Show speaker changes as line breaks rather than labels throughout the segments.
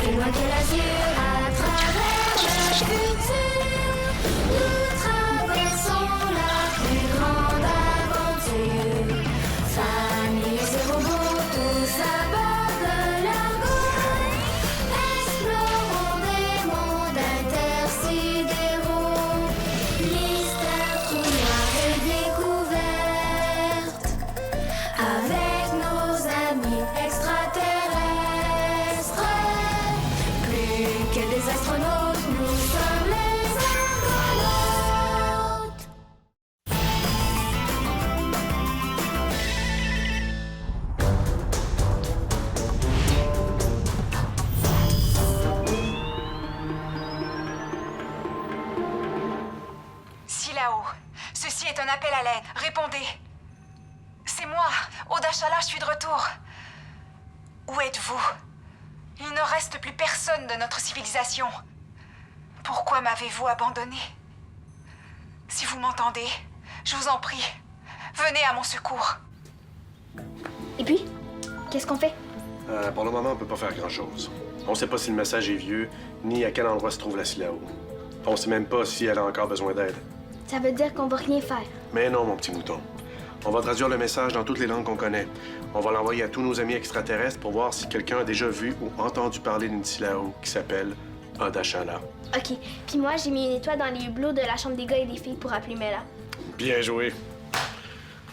plus loin que l'azur, à travers le futur. Nous traversons la plus grande aventure. Famille et robots, tous à bord de l'argot. Explorons des mondes intersidéraux. Mystère, trou noir et découverte. Avec nos amis extraterrestres. Plus que des astronautes, nous sommes les argonautes.
Silao, ceci est un appel à l'aide. Répondez. C'est moi, Oda Shala, je suis de retour. Où êtes-vous? Il ne reste plus personne de notre civilisation. Pourquoi m'avez-vous abandonné? Si vous m'entendez, je vous en prie, venez à mon secours.
Et puis, qu'est-ce qu'on fait?
Pour le moment, on peut pas faire grand-chose. On sait pas si le message est vieux, ni à quel endroit se trouve la Silao. On sait même pas si elle a encore besoin d'aide.
Ça veut dire qu'on va rien faire.
Mais non, mon petit mouton. On va traduire le message dans toutes les langues qu'on connaît. On va l'envoyer à tous nos amis extraterrestres pour voir si quelqu'un a déjà vu ou entendu parler d'une Silao qui s'appelle Oda Shala.
OK. Puis moi, j'ai mis une étoile dans les hublots de la chambre des gars et des filles pour appeler Mela.
Bien joué.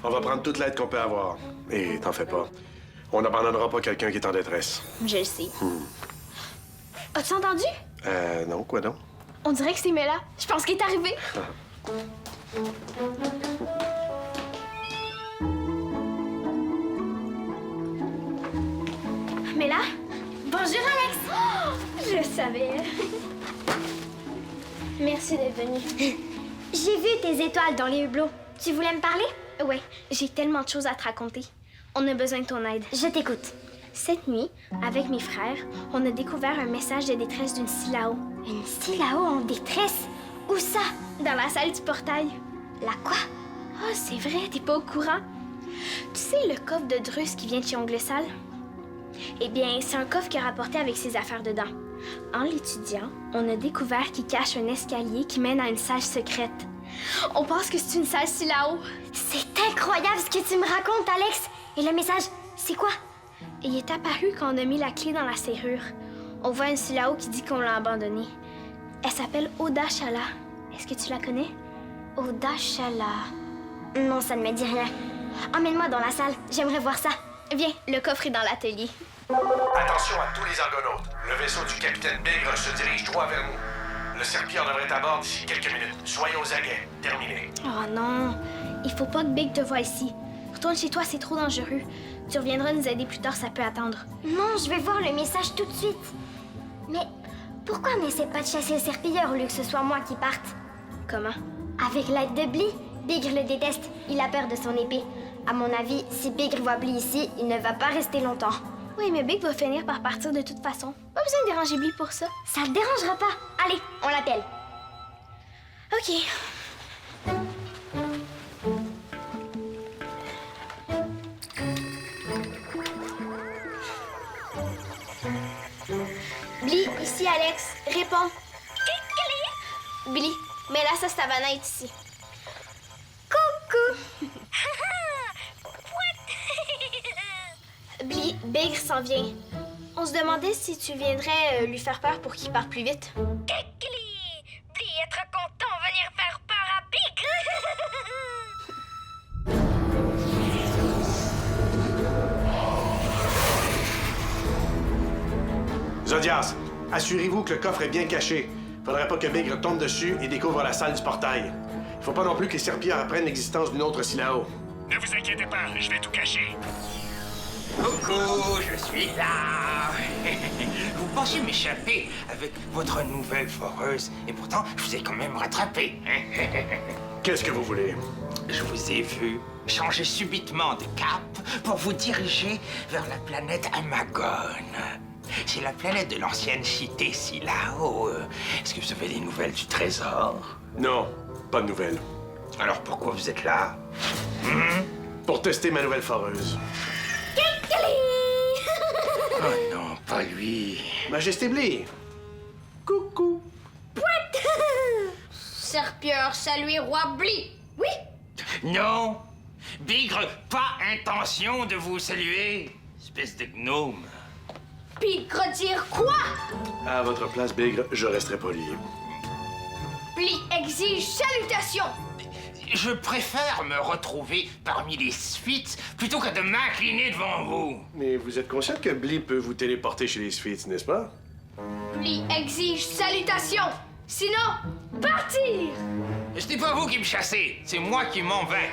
On va prendre toute l'aide qu'on peut avoir. Et t'en fais pas. On n'abandonnera pas quelqu'un qui est en détresse.
Je le sais. As-tu entendu?
Non, quoi donc?
On dirait que c'est Mela. Je pense qu'il est arrivé. Mela? Bonjour, Alex! Oh, je le savais. Merci d'être venu.
J'ai vu tes étoiles dans les hublots. Tu voulais me parler?
Ouais, j'ai tellement de choses à te raconter. On a besoin de ton aide.
Je t'écoute.
Cette nuit, avec mes frères, on a découvert un message de détresse d'une Silao.
Une Silao en détresse? Où ça?
Dans la salle du portail.
La quoi?
Oh, c'est vrai, t'es pas au courant? Tu sais le coffre de Drus qui vient de chez Ongle Sale? Eh bien, c'est un coffre qui a rapporté avec ses affaires dedans. En l'étudiant, on a découvert qu'il cache un escalier qui mène à une salle secrète. On pense que c'est une salle Silao.
C'est incroyable ce que tu me racontes, Alex! Et le message, c'est quoi?
Il est apparu quand on a mis la clé dans la serrure. On voit une Silao qui dit qu'on l'a abandonnée. Elle s'appelle Oda Shala. Est-ce que tu la connais?
Oda Shala. Non, ça ne me dit rien. Emmène-moi dans la salle, j'aimerais voir ça.
Viens, le coffre est dans l'atelier.
Attention à tous les argonautes. Le vaisseau du capitaine Bigre se dirige droit vers nous. Le Serpilleur devrait être à bord d'ici quelques minutes. Soyez aux aguets. Terminé.
Oh non, il faut pas que Big te voie ici. Retourne chez toi, c'est trop dangereux. Tu reviendras nous aider plus tard, ça peut attendre.
Non, je vais voir le message tout de suite. Mais pourquoi on n'essaie pas de chasser le serpilleur au lieu que ce soit moi qui parte?
Comment?
Avec l'aide de Bly, Bigre le déteste. Il a peur de son épée. À mon avis, si Bigre voit Bly ici, il ne va pas rester longtemps.
Oui, mais Big va finir par partir de toute façon. Pas besoin de déranger Bly pour ça.
Ça le dérangera pas. Allez, on l'appelle.
OK. Bly, ici Alex. Réponds. Bly, mais là, ça, Savannah est ici.
Coucou.
Bly, Bigre s'en vient. On se demandait si tu viendrais lui faire peur pour qu'il parte plus vite.
Bly est trop content de venir faire peur à Big.
Zodias, assurez-vous que le coffre est bien caché. Faudrait pas que Bigre tombe dessus et découvre la salle du portail. Il faut pas non plus que les serpillères apprennent l'existence d'une autre Silao.
Ne vous inquiétez pas, je vais tout cacher.
Coucou, je suis là. Vous pensiez m'échapper avec votre nouvelle foreuse, et pourtant, je vous ai quand même rattrapé.
Qu'est-ce que vous voulez?
Je vous ai vu changer subitement de cap pour vous diriger vers la planète Amagone. C'est la planète de l'ancienne cité Silao. Est-ce que vous avez des nouvelles du trésor?
Non, pas de nouvelles.
Alors pourquoi vous êtes là?
Pour tester ma nouvelle foreuse.
Oh non, pas lui.
Majesté Blee! Coucou!
Serpilleur, saluez roi Blee. Oui.
Non! Bigre, pas intention de vous saluer, espèce de gnome.
Bigre dire quoi?
À votre place, Bigre, je resterai poli.
Blee exige salutation.
Je préfère me retrouver parmi les Sphinx plutôt que de m'incliner devant vous.
Mais vous êtes conscient que Blee peut vous téléporter chez les Sphinx, n'est-ce pas?
Blee exige salutation. Sinon, partir.
Ce n'est pas vous qui me chassez, c'est moi qui m'en vais.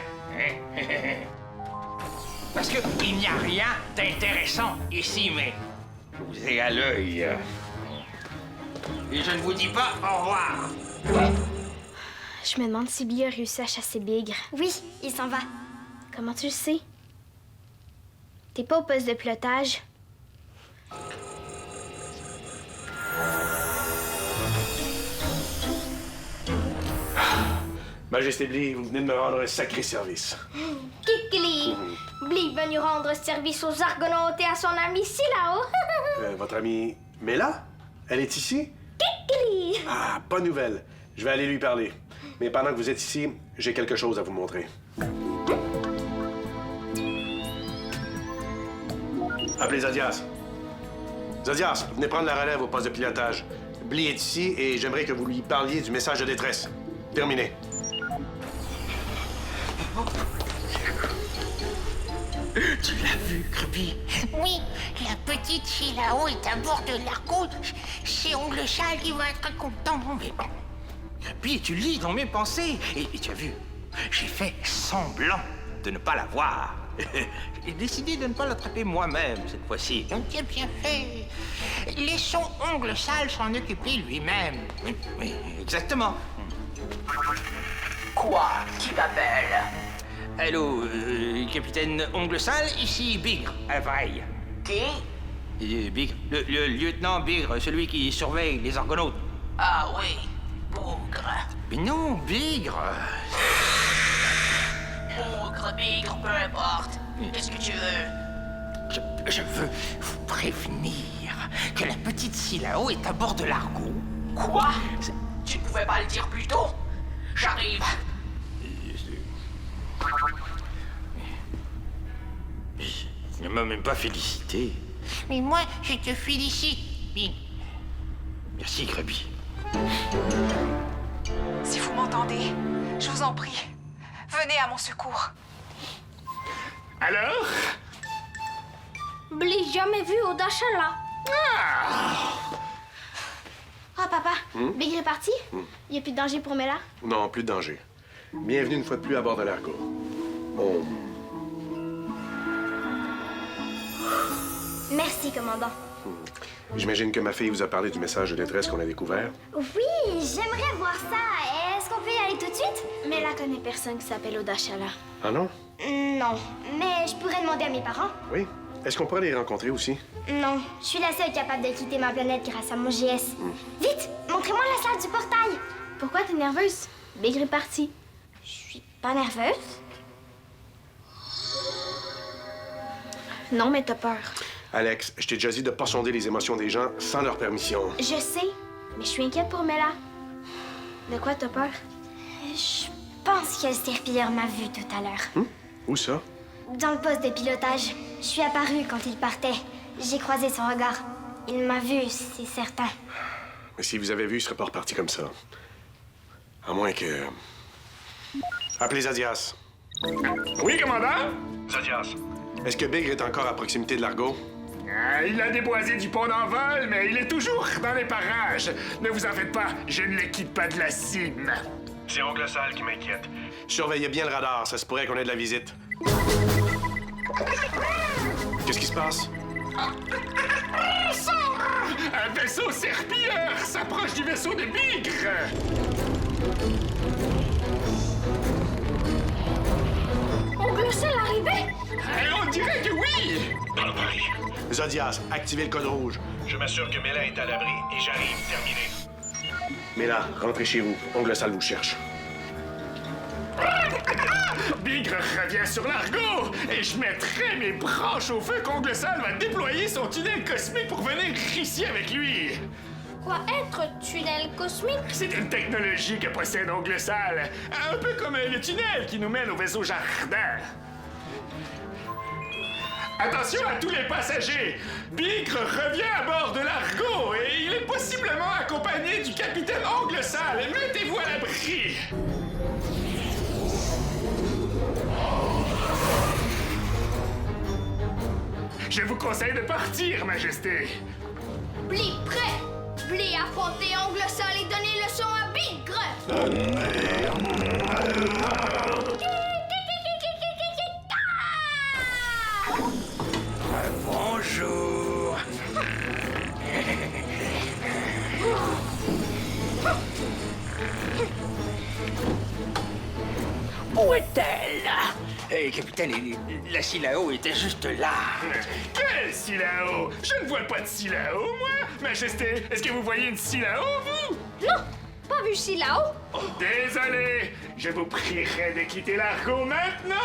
Parce que il n'y a rien d'intéressant ici, mais je vous ai à l'œil. Et je ne vous dis pas au revoir.
Je me demande si Blee a réussi à chasser Bigre.
Oui, il s'en va.
Comment tu le sais? T'es pas au poste de pilotage.
Majesté Blee, vous venez de me rendre un sacré service.
Kikili. Blee va nous rendre service aux Argonautes et à son ami Silao.
Votre amie Mela? Elle est ici?
Kikili.
Ah, pas de nouvelle. Je vais aller lui parler. Mais pendant que vous êtes ici, j'ai quelque chose à vous montrer. Appelez Zodias. Zodias, venez prendre la relève au poste de pilotage. Blee est ici et j'aimerais que vous lui parliez du message de détresse. Terminé.
Tu l'as vu, Kirby?
Oui, la petite Silao est à bord de l'argot. C'est Ongle Sale qui va être content.
Mais Kirby, tu lis dans mes pensées. Et tu as vu, j'ai fait semblant de ne pas la voir. J'ai décidé de ne pas l'attraper moi-même cette fois-ci.
Tu as bien fait. Laissons Ongle Sale s'en occuper lui-même.
Oui, exactement.
Quoi? Qui m'appelle?
Allô, capitaine Ongle Sale, ici Bigre, à l'appareil.
Qui?
Bigre, le lieutenant Bigre, celui qui surveille les Argonautes.
Ah oui, Bougre.
Mais non, Bigre.
Bougre, Bigre, peu importe. Qu'est-ce que tu veux?
Je veux vous prévenir que la petite Silao est à bord de l'argot.
Quoi? Tu ne pouvais pas le dire plus tôt? J'arrive.
Il ne m'a même pas félicité.
Mais moi, je te félicite, Big.
Merci, Grubby.
Si vous m'entendez, je vous en prie, venez à mon secours.
Alors?
Blee jamais vu au Dachala.
Ah, papa, Bigre est parti? Il n'y a plus de danger pour Mela?
Non, plus de danger. Bienvenue une fois de plus à bord de l'argot. Bon.
Merci, commandant.
J'imagine que ma fille vous a parlé du message de détresse qu'on a découvert.
Oui, j'aimerais voir ça. Est-ce qu'on peut y aller tout de suite?
Mela connaît personne qui s'appelle Odashala.
Ah non?
Non, mais je pourrais demander à mes parents.
Oui. Est-ce qu'on pourrait les rencontrer aussi?
Non, je suis la seule capable de quitter ma planète grâce à mon GS. Vite, montrez-moi la salle du portail.
Pourquoi t'es nerveuse? Bigre est parti.
Je suis pas nerveuse.
Non, mais t'as peur.
Alex, je t'ai déjà dit de pas sonder les émotions des gens sans leur permission.
Je sais, mais je suis inquiète pour Mela. De quoi t'as peur?
Je pense que le serpilleur m'a vu tout à l'heure.
Où ça?
Dans le poste de pilotage. Je suis apparue quand il partait. J'ai croisé son regard. Il m'a vu, c'est certain.
Mais si vous avez vu, il serait pas reparti comme ça. À moins que... Appelez Zodias.
Oui, commandant?
Zodias. Est-ce que Bigre est encore à proximité de l'argot?
Ah, il a déboisé du pont d'envol, mais il est toujours dans les parages. Ne vous en faites pas, je ne le quitte pas de la cime.
C'est Ongle Sale qui m'inquiète. Surveillez bien le radar, ça se pourrait qu'on ait de la visite. Qu'est-ce qui se passe?
Un vaisseau serpilleur s'approche du vaisseau de Bigre.
Ongle Sale arrivé?
On dirait que oui.
Zodias, activez le code rouge.
Je m'assure que Mela est à l'abri et j'arrive. Terminé.
Mais là, rentrez chez vous. Ongle Sale vous cherche.
Bigre revient sur l'Argo et je mettrai mes branches au feu qu'Ongle Sale va déployer son tunnel cosmique pour venir ici avec lui.
Quoi être tunnel cosmique?
C'est une technologie que possède Ongle Sale, un peu comme le tunnel qui nous mène au vaisseau Jardin. Attention à tous les passagers! Bigre revient à bord de l'Argo et il est possiblement accompagné du capitaine Ongle Sale. Mettez-vous à l'abri! Je vous conseille de partir, Majesté.
Bli prêt! Bli affronter Ongle Sale et donner leçon à Bigre!
Bonjour. Où est-elle? Capitaine, la Silao était juste là.
Quel Silao? Je ne vois pas de Silao, moi! Majesté, est-ce que vous voyez une Silao, vous?
Non! Pas vu Silao?
Désolé! Je vous prierai de quitter l'Argo maintenant!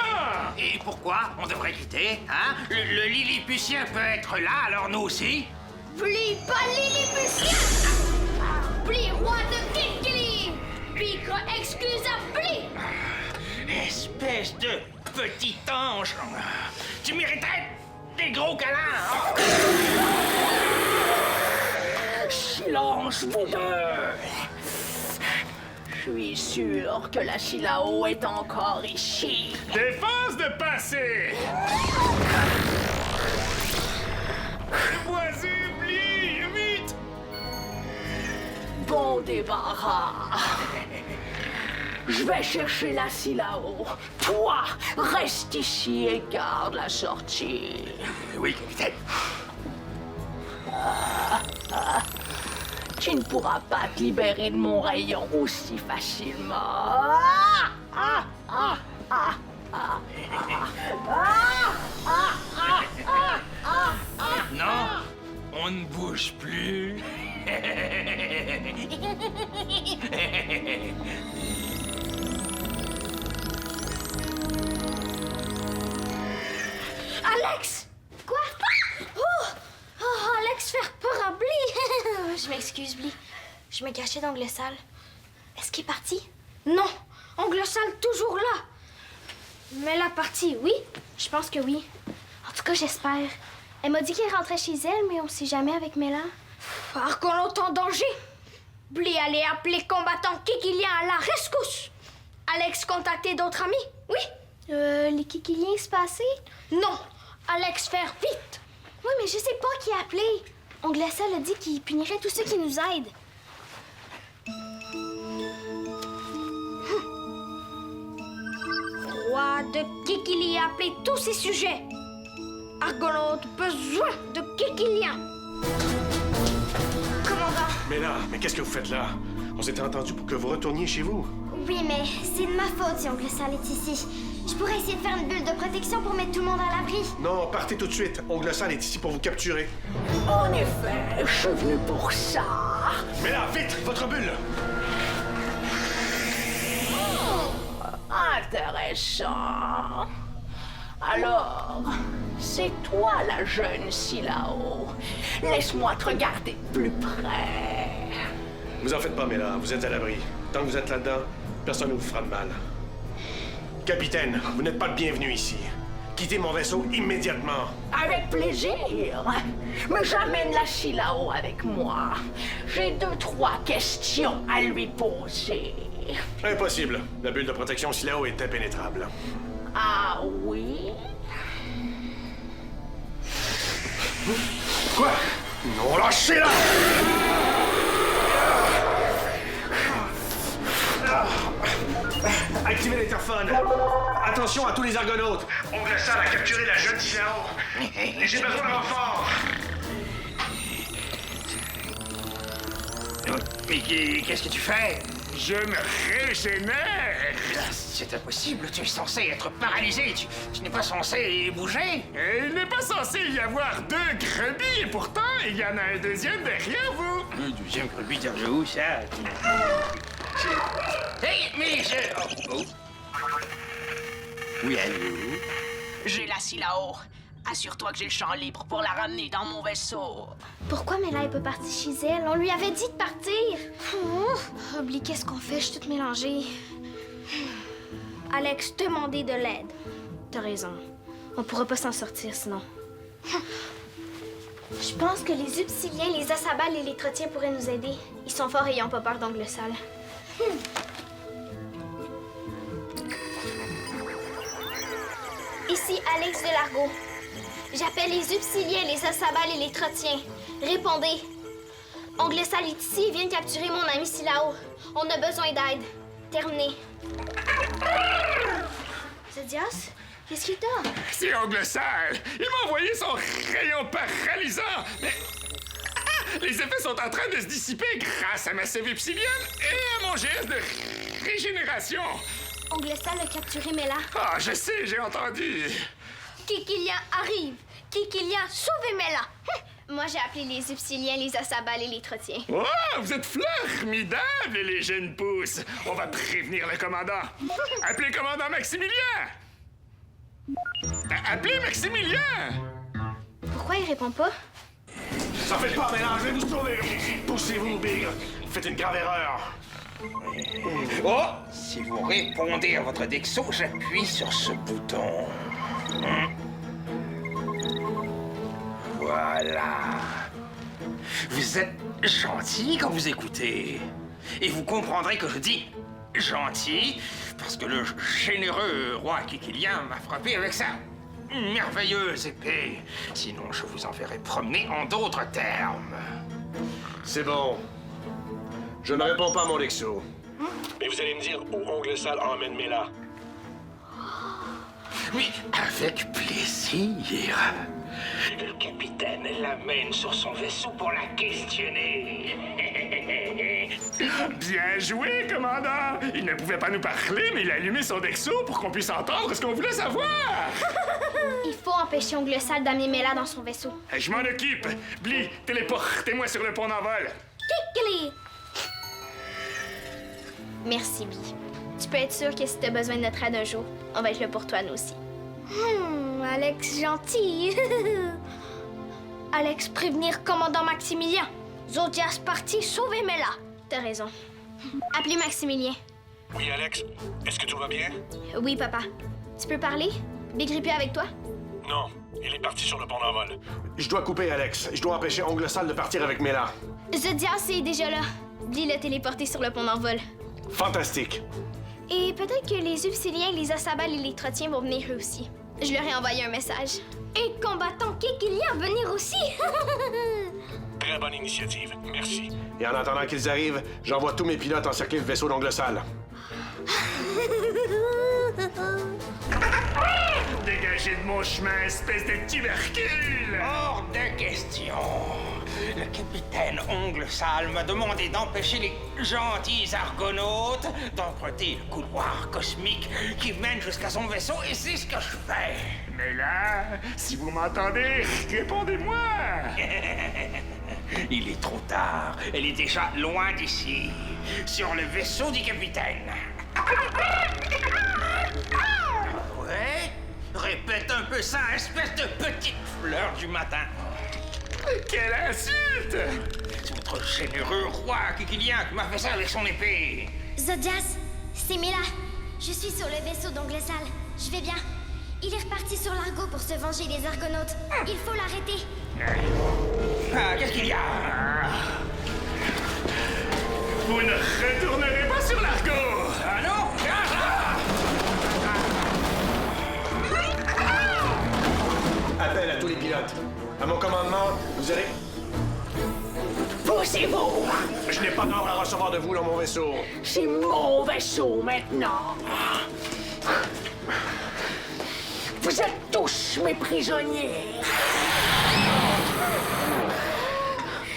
Et pourquoi on devrait quitter, hein? Le Lilliputien peut être là, alors nous aussi?
Bli pas Lilliputien! Bli roi de Kikili! Bigre excuse à Bli!
Espèce de petit ange! Tu mériterais des gros câlins!
Silence, vous deux! Je suis sûr que la Silao est encore ici.
Défense de passer! Déboisez, Bli! Vite!
Bon débarras. Je vais chercher la Silao. Toi, reste ici et garde la sortie.
Oui, capitaine.
Tu ne pourras pas te libérer de mon rayon aussi facilement.
Non, on ne bouge plus.
Alex! Quoi? Oh, Alex, faire peur à Bli! Je m'excuse, Bli. Je me cachais d'Ongle Sale. Est-ce qu'il est parti? Non! Ongle Sale toujours là! Mais la partie, oui?
Je pense que oui. En tout cas, j'espère. Elle m'a dit qu'elle rentrait chez elle, mais on sait jamais avec Mela.
Argonaute en danger! Bli allait appeler combattant Kikilien à la rescousse! Alex contacter d'autres amis? Oui?
Les Kikiliens se passaient?
Non! Alex, faire vite!
Oui, mais je sais pas qui a appelé. Ongle Sale a dit qu'il punirait tous ceux qui nous aident.
Roi de Kikili a appelé tous ses sujets. Argonaute, besoin de Kikilien.
Commandant,
Mais qu'est-ce que vous faites là? On s'était entendu pour que vous retourniez chez vous.
Oui, mais c'est de ma faute si Ongle Sale est ici. Je pourrais essayer de faire une bulle de protection pour mettre tout le monde à l'abri.
Non, partez tout de suite. Ongle Sale est ici pour vous capturer.
En effet, je suis venu pour ça.
Mais là, vite, votre bulle!
Intéressant. Alors, c'est toi la jeune Silao. Laisse-moi te regarder de plus près.
Vous en faites pas, Mela, vous êtes à l'abri. Tant que vous êtes là-dedans, personne ne vous fera de mal. Capitaine, vous n'êtes pas le bienvenu ici. Quittez mon vaisseau immédiatement.
Avec plaisir. Mais j'amène la Silao avec moi. J'ai 2-3 questions à lui poser.
Impossible. La bulle de protection Silao est impénétrable.
Ah oui?
Quoi? Non, lâchez-la! Activez l'interphone. Attention à tous les argonautes. Ongle Sale a capturé la jeune Silao. J'ai besoin de renfort.
Mais qu'est-ce que tu fais?
Je me régénère!
C'est impossible, tu es censé être paralysé, tu n'es pas censé bouger.
Et il n'est pas censé y avoir 2 grebis, et pourtant, il y en a un deuxième derrière vous!
Un deuxième grebis derrière où, ça? Hey, mais je... Oh. Oui, allô?
J'ai la scie là-haut. Assure-toi que j'ai le champ libre pour la ramener dans mon vaisseau.
Pourquoi Mela est pas partie chez elle? On lui avait dit de partir. Oublie, qu'est-ce qu'on fait? Je suis toute mélangée. Alex, demandez de l'aide. T'as raison. On pourra pas s'en sortir sinon. Je pense que les Upsiliens, les Asabal et les Trotiens pourraient nous aider. Ils sont forts et ils ont pas peur d'Ongle Sale. Ici Alex de Largo. J'appelle les Upsiliens, les Asabal et les Trotiens. Répondez. Ongle Sale est ici et vient capturer mon ami Silao. On a besoin d'aide. Terminé. Zodias, qu'est-ce qu'il t'a?
C'est Ongle Sale! Il m'a envoyé son rayon paralysant! Mais... les effets sont en train de se dissiper grâce à ma sève epsilienne et à mon geste de régénération!
Ongle Sale a capturé Mela.
Ah, je sais, j'ai entendu!
Kikilian arrive. Kikilian, sauvez Mela.
Moi, j'ai appelé les Upsiliens, les Asabal et les Trotiens.
Oh, vous êtes formidables, les jeunes pousses! On va prévenir le commandant! Appelez le commandant Maximilien! Appelez Maximilien!
Pourquoi il répond pas?
Ça fait pas mélange, je vais vous sauver! Poussez-vous, Bigre! Vous faites une grave erreur!
Oh! Si vous répondez à votre Dexo, j'appuie sur ce bouton. Voilà. Vous êtes gentil quand vous écoutez. Et vous comprendrez que je dis gentil parce que le généreux roi Kikilian m'a frappé avec sa merveilleuse épée. Sinon, je vous enverrai promener en d'autres termes.
C'est bon. Je ne réponds pas à mon Lexo.
Mais vous allez me dire où Ongle Sale emmène Mela.
Oui, avec plaisir.
Le capitaine l'amène sur son vaisseau pour la questionner.
Bien joué, commandant! Il ne pouvait pas nous parler, mais il a allumé son Dexo pour qu'on puisse entendre ce qu'on voulait savoir!
Il faut empêcher Ongle Sale d'amener Mela dans son vaisseau.
Je m'en occupe! Bli, téléportez-moi sur le pont d'envol!
Kikili! Merci, Bli. Tu peux être sûr que si t'as besoin de notre aide un jour, on va être là pour toi, nous aussi.
Alex gentil. Alex prévenir commandant Maximilien. Zodias parti sauver Mela.
T'as raison. Appelez Maximilien.
Oui, Alex? Est-ce que tout va bien?
Oui, papa. Tu peux parler? Bigri plus avec toi?
Non, il est parti sur le pont d'envol.
Je dois couper, Alex. Je dois empêcher Ongle Sale de partir avec Mela.
Zodias est déjà là. Bli l'a téléporté sur le pont d'envol.
Fantastique.
Et peut-être que les Upsiliens, les Asabal et les Trotiens vont venir eux aussi. Je leur ai envoyé un message.
Et combattant Kikilian venir aussi.
Très bonne initiative, merci.
Et en attendant qu'ils arrivent, j'envoie tous mes pilotes encercler le vaisseau d'Ongle Sale.
Dégagez de mon chemin, espèce de tubercule!
Hors de question. Le capitaine Ongle Sale m'a demandé d'empêcher les gentils argonautes d'emprunter le couloir cosmique qui mène jusqu'à son vaisseau, et c'est ce que je fais.
Mais là, si vous m'entendez, répondez-moi!
Il est trop tard. Elle est déjà loin d'ici, sur le vaisseau du capitaine. Ouais? Répète un peu ça, espèce de petite fleur du matin.
Quelle insulte!
C'est votre généreux roi Kikilian qui m'a fait ça avec son épée.
Zodias, c'est Mela. Je suis sur le vaisseau d'Ongle Sale. Je vais bien. Il est reparti sur Largo pour se venger des Argonautes. Il faut l'arrêter.
Ah, qu'est-ce qu'il y a?
Vous ne retournerez pas sur Largo!
Ah non?
Appel à tous les pilotes. À mon commandement, vous allez...
Poussez-vous!
Je n'ai pas d'ordre à recevoir de vous dans mon vaisseau.
C'est mon vaisseau maintenant. Vous êtes tous mes prisonniers.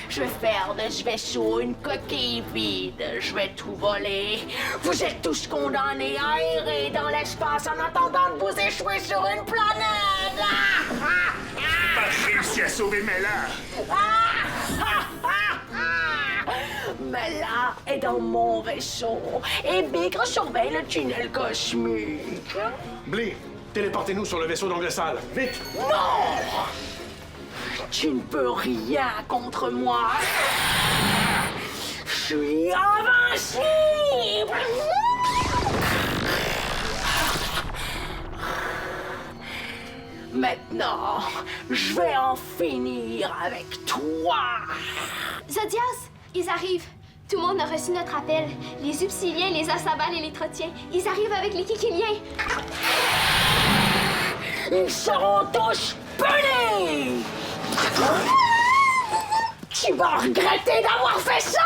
Je vais faire de ce vaisseau une coquille vide. Je vais tout voler. Vous êtes tous condamnés à errer dans l'espace en attendant de vous échouer sur une planète.
Pas réussi à sauver Mela!
Mela est dans mon vaisseau et Bigre surveille le tunnel cosmique.
Bli, Téléportez-nous sur le vaisseau d'Anglesal. Vite!
Non! Tu ne peux rien contre moi. Je suis invincible! Maintenant, je vais en finir avec toi.
Zodias, ils arrivent. Tout le monde a reçu notre appel. Les Upsiliens, les Asabal et les Trotiens. Ils arrivent avec les Kikiliens.
Ils seront tous punis! Tu vas regretter d'avoir fait ça!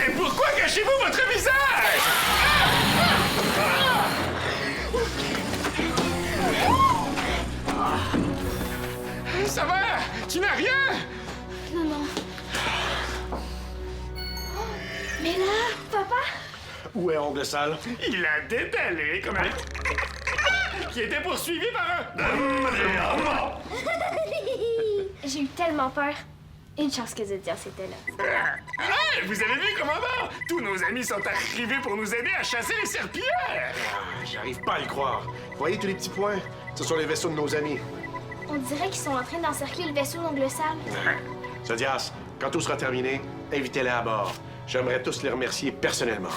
Et pourquoi cachez-vous votre visage? Ça va? Tu n'as rien?
Non, non. Mais là, papa?
Où est Anglesal?
Il a détalé comme un... qui était poursuivi par un...
J'ai eu tellement peur. Une chance que Zodias était là.
Hey, vous avez vu, commandant? Tous nos amis sont arrivés pour nous aider à chasser les serpillères!
J'arrive pas à y croire. Voyez tous les petits points? Ce sont les vaisseaux de nos amis.
On dirait qu'ils sont en train d'encercler le vaisseau d'Anglesal.
Zodias, quand tout sera terminé, invitez-les à bord. J'aimerais tous les remercier personnellement.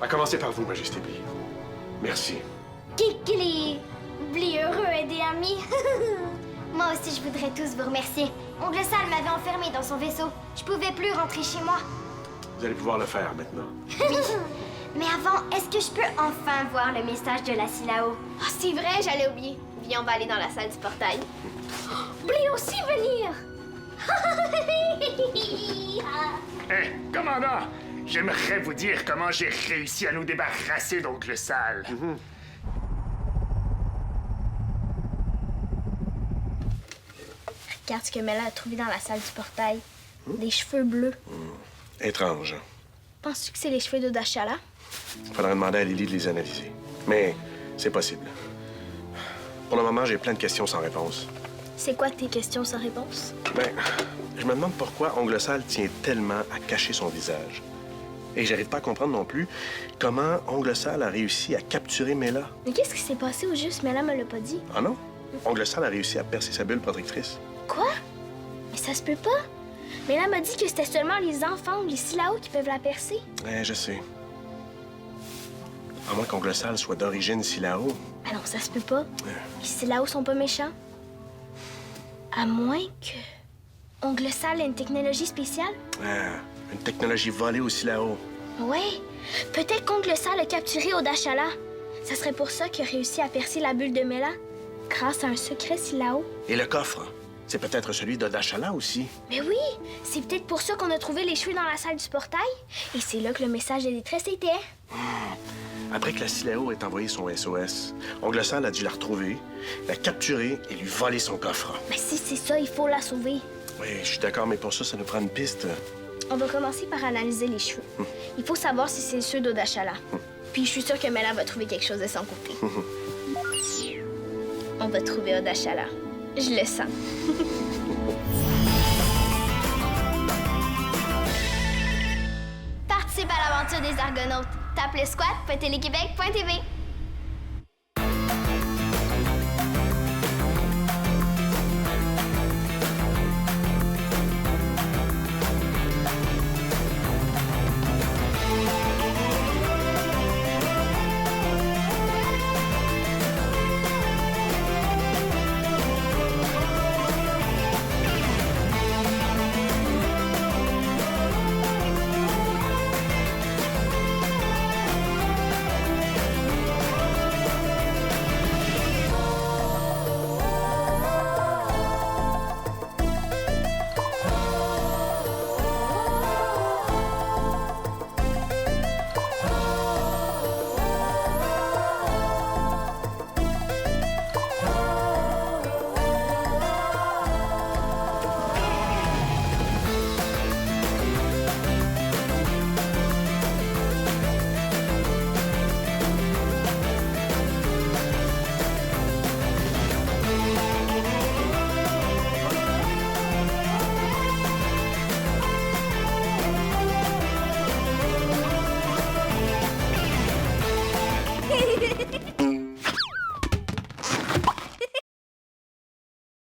À commencer par vous, Majesté Bly. Merci.
Kikili! Bly heureux et des amis. Moi aussi, je voudrais tous vous remercier. Anglesal m'avait enfermé dans son vaisseau. Je pouvais plus rentrer chez moi.
Vous allez pouvoir le faire maintenant.
Oui. Mais avant, est-ce que je peux enfin voir le message de la Silao?
Oh, c'est vrai, j'allais oublier. Viens, on va aller dans la salle du portail.
Bly aussi venir!
Hé, commandant, j'aimerais vous dire comment j'ai réussi à nous débarrasser d'Oncle Sale.
Regarde ce que Mela a trouvé dans la salle du portail. Des cheveux bleus.
Étrange.
Penses-tu que c'est les cheveux d'Odashala?
Faudrait demander à Lily de les analyser. Mais c'est possible. Pour le moment, j'ai plein de questions sans réponse.
C'est quoi tes questions sans réponse?
Ben, je me demande pourquoi Anglesal tient tellement à cacher son visage. Et j'arrive pas à comprendre non plus comment Anglesal a réussi à capturer Mela.
Mais qu'est-ce qui s'est passé au juste? Mela me l'a pas dit.
Ah non? Anglesal a réussi à percer sa bulle protectrice.
Quoi? Mais ça se peut pas. Mela m'a dit que c'était seulement les enfants ou les Silao qui peuvent la percer.
Je sais. À moins qu'Anglesal soit d'origine Silao.
Ah non, ça se peut pas. Les Silao sont pas méchants. À moins que... Anglesal ait une technologie spéciale?
Une technologie volée au Silao.
Ouais. Peut-être qu'Anglesal a capturé Odashala. Ça serait pour ça qu'il a réussi à percer la bulle de Mela, grâce à un secret Silao.
Et le coffre, c'est peut-être celui d'Odashala aussi.
Mais oui! C'est peut-être pour ça qu'on a trouvé les cheveux dans la salle du portail. Et c'est là que le message de détresse était.
Après que la Silao ait envoyé son SOS, Anglesal a dû la retrouver, la capturer et lui voler son coffre.
Mais si c'est ça, il faut la sauver.
Oui, je suis d'accord, mais pour ça, ça nous prend une piste.
On va commencer par analyser les cheveux. Il faut savoir si c'est ceux d'Odashala. Puis je suis sûre que Mela va trouver quelque chose de son côté. On va trouver Odashala. Je le sens.
Participe à l'aventure des Argonautes. Tape le squat.téléquébec.tv.